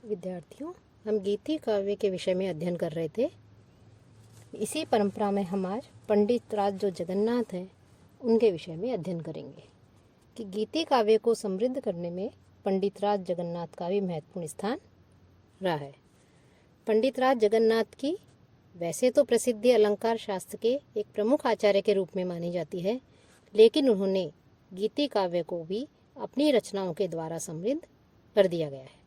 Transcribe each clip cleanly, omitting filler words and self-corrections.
विद्यार्थियों, हम गीति काव्य के विषय में अध्ययन कर रहे थे। इसी परंपरा में हम आज पंडित राज जो जगन्नाथ हैं उनके विषय में अध्ययन करेंगे कि गीति काव्य को समृद्ध करने में पंडित राज जगन्नाथ का भी महत्वपूर्ण स्थान रहा है। पंडित राज जगन्नाथ की वैसे तो प्रसिद्धि अलंकार शास्त्र के एक प्रमुख आचार्य के रूप में मानी जाती है, लेकिन उन्होंने गीति काव्य को भी अपनी रचनाओं के द्वारा समृद्ध कर दिया गया है।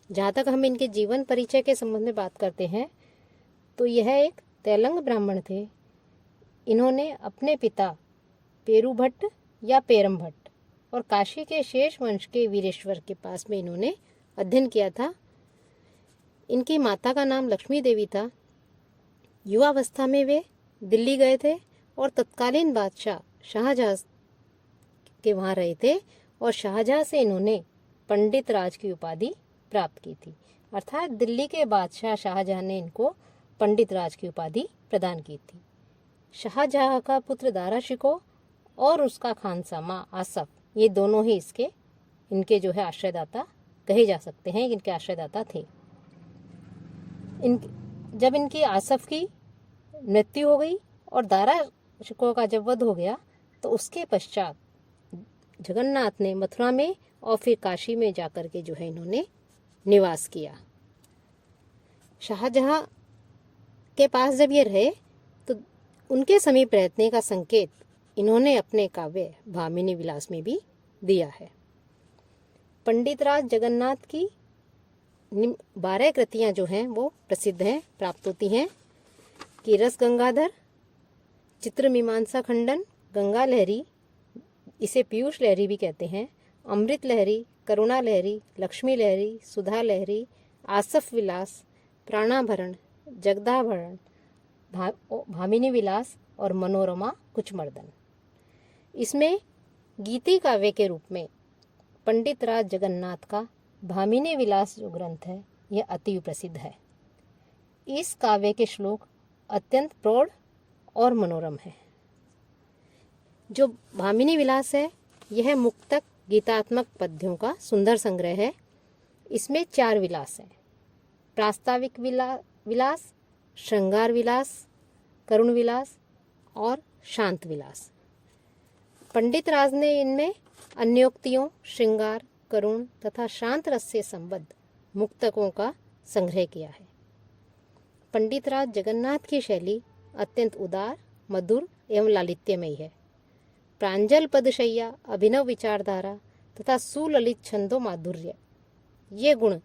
जहाँ तक हम इनके जीवन परिचय के संबंध में बात करते हैं तो यह एक तेलंग ब्राह्मण थे। इन्होंने अपने पिता पेरू भट्ट या पेरम भट्ट और काशी के शेष वंश के वीरेश्वर के पास में इन्होंने अध्ययन किया था। इनकी माता का नाम लक्ष्मी देवी था। युवावस्था में वे दिल्ली गए थे और तत्कालीन बादशाह शाहजहाँ के वहाँ रहे थे और शाहजहाँ से इन्होंने पंडित राज की उपाधि प्राप्त की थी। अर्थात दिल्ली के बादशाह शाहजहाँ ने इनको पंडित राज की उपाधि प्रदान की थी। शाहजहाँ का पुत्र दारा शिकोह और उसका खानसामा आसफ, ये दोनों ही इनके जो है आश्रयदाता कहे जा सकते हैं, इनके आश्रयदाता थे। जब इनकी आसफ की मृत्यु हो गई और दारा शिकोह का जब वध हो गया तो उसके पश्चात जगन्नाथ ने मथुरा में और फिर काशी में जाकर के जो है इन्होंने निवास किया। शाहजहाँ के पास जब ये रहे तो उनके समीप रहने का संकेत इन्होंने अपने काव्य भामिनी विलास में भी दिया है। पंडित राज जगन्नाथ की 12 कृतियाँ जो हैं वो प्रसिद्ध हैं, प्राप्त होती हैं कि रस गंगाधर, चित्र मीमांसा खंडन, गंगा लहरी, इसे पीयूष लहरी भी कहते हैं, अमृत लहरी, करुणा लहरी, लक्ष्मी लहरी, सुधा लहरी, आसफ विलास, प्राणाभरण, जगदाभरण, भामिनी विलास और मनोरमा कुचमर्दन। इसमें गीति काव्य के रूप में पंडित राज जगन्नाथ का भामिनी विलास जो ग्रंथ है यह अति प्रसिद्ध है। इस काव्य के श्लोक अत्यंत प्रौढ़ और मनोरम है। जो भामिनी विलास है यह मुक्तक गीतात्मक पद्यों का सुंदर संग्रह है। इसमें 4 विलास हैं: प्रास्ताविक विलास, श्रृंगार विलास, करुण विलास और शांत विलास। पंडित राज ने इनमें अन्योक्तियों, श्रृंगार, करुण तथा शांत रस से संबद्ध मुक्तकों का संग्रह किया है। पंडित राज जगन्नाथ की शैली अत्यंत उदार, मधुर एवं लालित्यमयी है। प्रांजल पदशैया, अभिनव विचारधारा तथा सुललित छंदो माधुर्य, ये गुण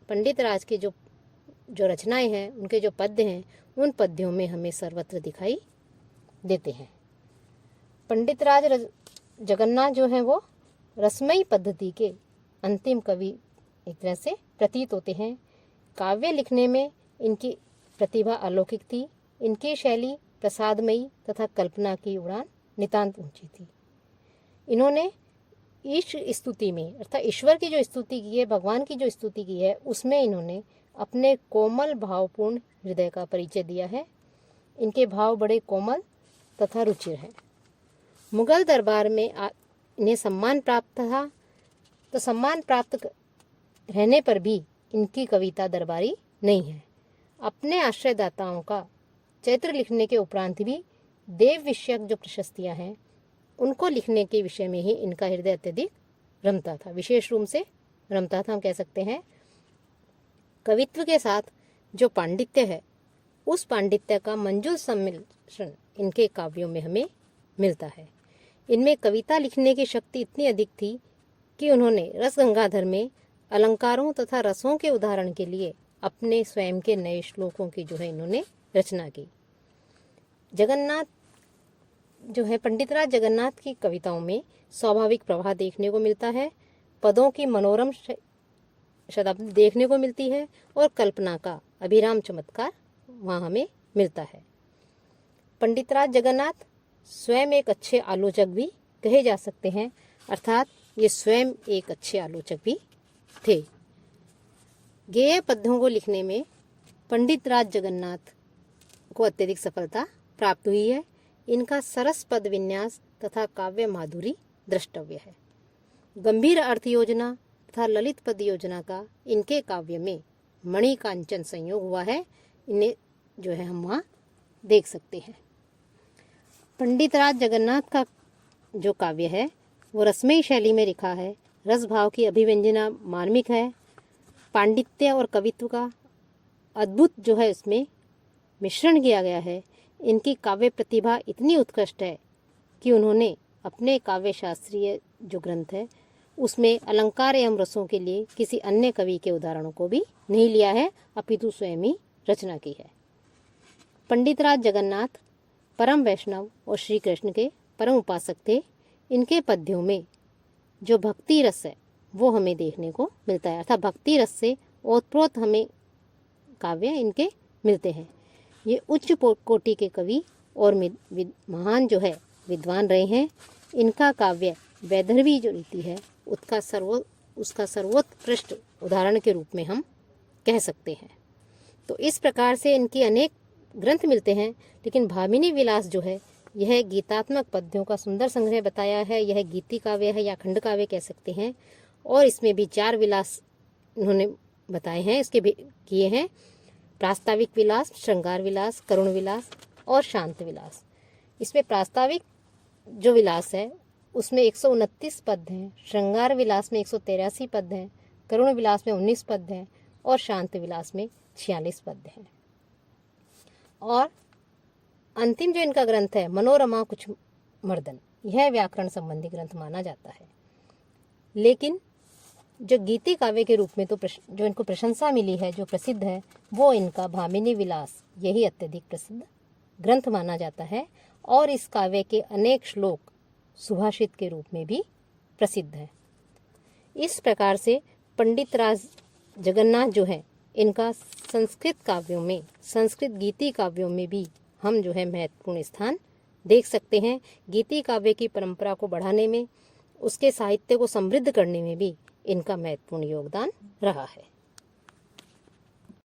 पंडित राज की जो रचनाएं हैं, उनके जो पद्य हैं, उन पद्यों में हमें सर्वत्र दिखाई देते हैं। पंडित राज जगन्नाथ जो हैं वो रसमयी पद्धति के अंतिम कवि एक तरह से प्रतीत होते हैं। काव्य लिखने में इनकी प्रतिभा अलौकिक थी। इनकी शैली प्रसादमयी तथा कल्पना की उड़ान नितांत ऊंची थी। इन्होंने ईश स्तुति में अर्थात ईश्वर की जो स्तुति की है, भगवान की जो स्तुति की है, उसमें इन्होंने अपने कोमल भावपूर्ण हृदय का परिचय दिया है। इनके भाव बड़े कोमल तथा रुचिर हैं। मुगल दरबार में इन्हें सम्मान प्राप्त था, तो सम्मान प्राप्त रहने पर भी इनकी कविता दरबारी नहीं है। अपने आश्रयदाताओं का चरित्र लिखने के उपरांत भी देव विषयक जो प्रशस्तियाँ हैं उनको लिखने के विषय में ही इनका हृदय अत्यधिक रमता था, विशेष रूप से रमता था, हम कह सकते हैं। कवित्व के साथ जो पांडित्य है, उस पांडित्य का मंजूल सम्मिश्रण इनके काव्यों में हमें मिलता है। इनमें कविता लिखने की शक्ति इतनी अधिक थी कि उन्होंने रस गंगाधर में अलंकारों तथा रसों के उदाहरण के लिए अपने स्वयं के नए श्लोकों की जो है इन्होंने रचना की। जगन्नाथ जो है पंडित राज जगन्नाथ की कविताओं में स्वाभाविक प्रवाह देखने को मिलता है, पदों की मनोरम शताब्दी देखने को मिलती है और कल्पना का अभिराम चमत्कार वहाँ हमें मिलता है। पंडित राज जगन्नाथ स्वयं एक अच्छे आलोचक भी कहे जा सकते हैं, अर्थात ये स्वयं एक अच्छे आलोचक भी थे। गेय पद्यों को लिखने में पंडित राज जगन्नाथ को अत्यधिक सफलता प्राप्त हुई है। इनका सरस पद विन्यास तथा काव्य माधुरी द्रष्टव्य है। गंभीर अर्थ योजना, तथा ललित पद योजना का इनके काव्य में मणि कांचन संयोग हुआ है। इन्हें जो है हम वहाँ देख सकते हैं। पंडित राज जगन्नाथ का जो काव्य है वो रसमयी शैली में लिखा है। रस भाव की अभिव्यंजना मार्मिक है। पांडित्य और कवित्व का अद्भुत जो है इसमें मिश्रण किया गया है। इनकी काव्य प्रतिभा इतनी उत्कृष्ट है कि उन्होंने अपने काव्य शास्त्रीय जो ग्रंथ है उसमें अलंकार एवं रसों के लिए किसी अन्य कवि के उदाहरणों को भी नहीं लिया है, अपितु स्वयं ही रचना की है। पंडित राज जगन्नाथ परम वैष्णव और श्री कृष्ण के परम उपासक थे। इनके पद्यों में जो भक्ति रस है वो हमें देखने को मिलता है, अर्थात भक्ति रस से ओतप्रोत हमें काव्य इनके मिलते हैं। ये उच्च कोटि के कवि और महान जो है विद्वान रहे हैं। इनका काव्य वैदर्भी जो रीति है उसका सर्वोत्कृष्ट उदाहरण के रूप में हम कह सकते हैं। तो इस प्रकार से इनकी अनेक ग्रंथ मिलते हैं, लेकिन भामिनी विलास जो है यह गीतात्मक पद्यों का सुंदर संग्रह बताया है। यह गीति काव्य है या खंड काव्य कह सकते हैं। और इसमें भी 4 विलास इन्होंने बताए हैं, इसके भी किए हैं, प्रास्ताविक विलास, श्रृंगार विलास, करुण विलास और शांत विलास। इसमें प्रास्ताविक जो विलास है उसमें 129 पद हैं, श्रृंगार विलास में 183 पद हैं, करुण विलास में 19 पद हैं और शांत विलास में 46 पद हैं। और अंतिम जो इनका ग्रंथ है मनोरमा कुछ मर्दन, यह व्याकरण संबंधी ग्रंथ माना जाता है। लेकिन जो गीति काव्य के रूप में तो जो इनको प्रशंसा मिली है, जो प्रसिद्ध है, वो इनका भामिनी विलास, यही अत्यधिक प्रसिद्ध ग्रंथ माना जाता है। और इस काव्य के अनेक श्लोक सुभाषित के रूप में भी प्रसिद्ध है। इस प्रकार से पंडित राज जगन्नाथ जो है इनका संस्कृत काव्यों में, संस्कृत गीति काव्यों में भी हम जो है महत्वपूर्ण स्थान देख सकते हैं। गीति काव्य की परंपरा को बढ़ाने में, उसके साहित्य को समृद्ध करने में भी इनका महत्वपूर्ण योगदान रहा है।